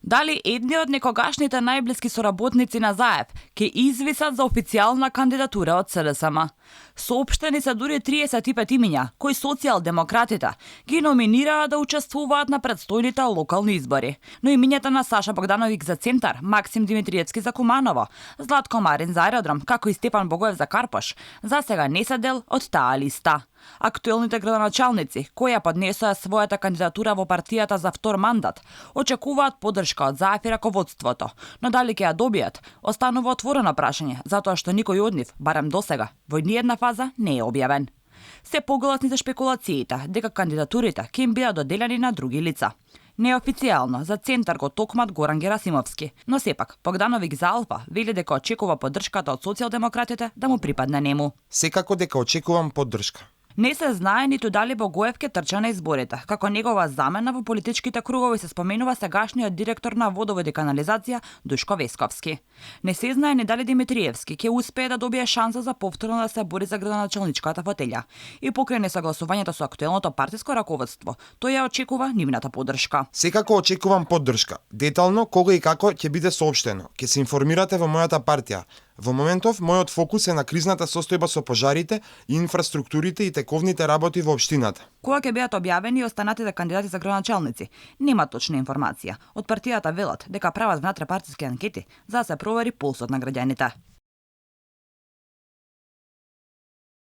Дали едни од некогашните најблиски соработници на ЗАЕП ќе извисат за официјална кандидатура од СДСМ. Соопштени се дури 35 имиња, кои социјалдемократите ги номинираа да учествуваат на предстојните локални избори. Но имињата на Саша Богдановиќ за Центар, Максим Димитриевски за Куманово, Златко Марин за Аеродром, како и Стефан Богоев за Карпош, засега не се дел од таа листа. Актуелните градоначалници, кои ја поднесоа својата кандидатура во партијата за втор мандат, очекуваат поддршка од ЗАЕП и раководството, но дали ќе ја добијат, останува отворено прашање, затоа што никој од нив, барем досега, во ниедна фаза не е објавен. Се погласни за шпекулациите дека кандидатурите ќе им бидат доделени на други лица. Неофицијално за Центар го токмат Горан Герасимовски, но сепак Богдановиќ за Алфа вели дека очекува поддршката од социјалдемократите да му припадне нему. Секако дека очекувам поддршка. Не се знае ниту дали Богоев ќе трча на изборите. Како негова замена во политичките кругови се споменува сегашниот директор на водовод и канализација Душко Весковски. Не се знае ни дали Димитриевски ќе успее да добие шанса за повторно да се бори за градоначалничката фотелја. И покрај несогласувањето со актуелното партиско раководство, тој ја очекува нивната поддршка. Секако очекувам поддршка. Детално кога и како ќе биде соопштено. Ќе се информирате во мојата партија. Во моментов, мојот фокус е на кризната состојба со пожарите, инфраструктурите и тековните работи во општината. Кога ќе бидат објавени останатите кандидати за градоначалници, нема точна информација. Од партијата велат дека прават внатре партиски анкети за да се провери пулсот на граѓаните.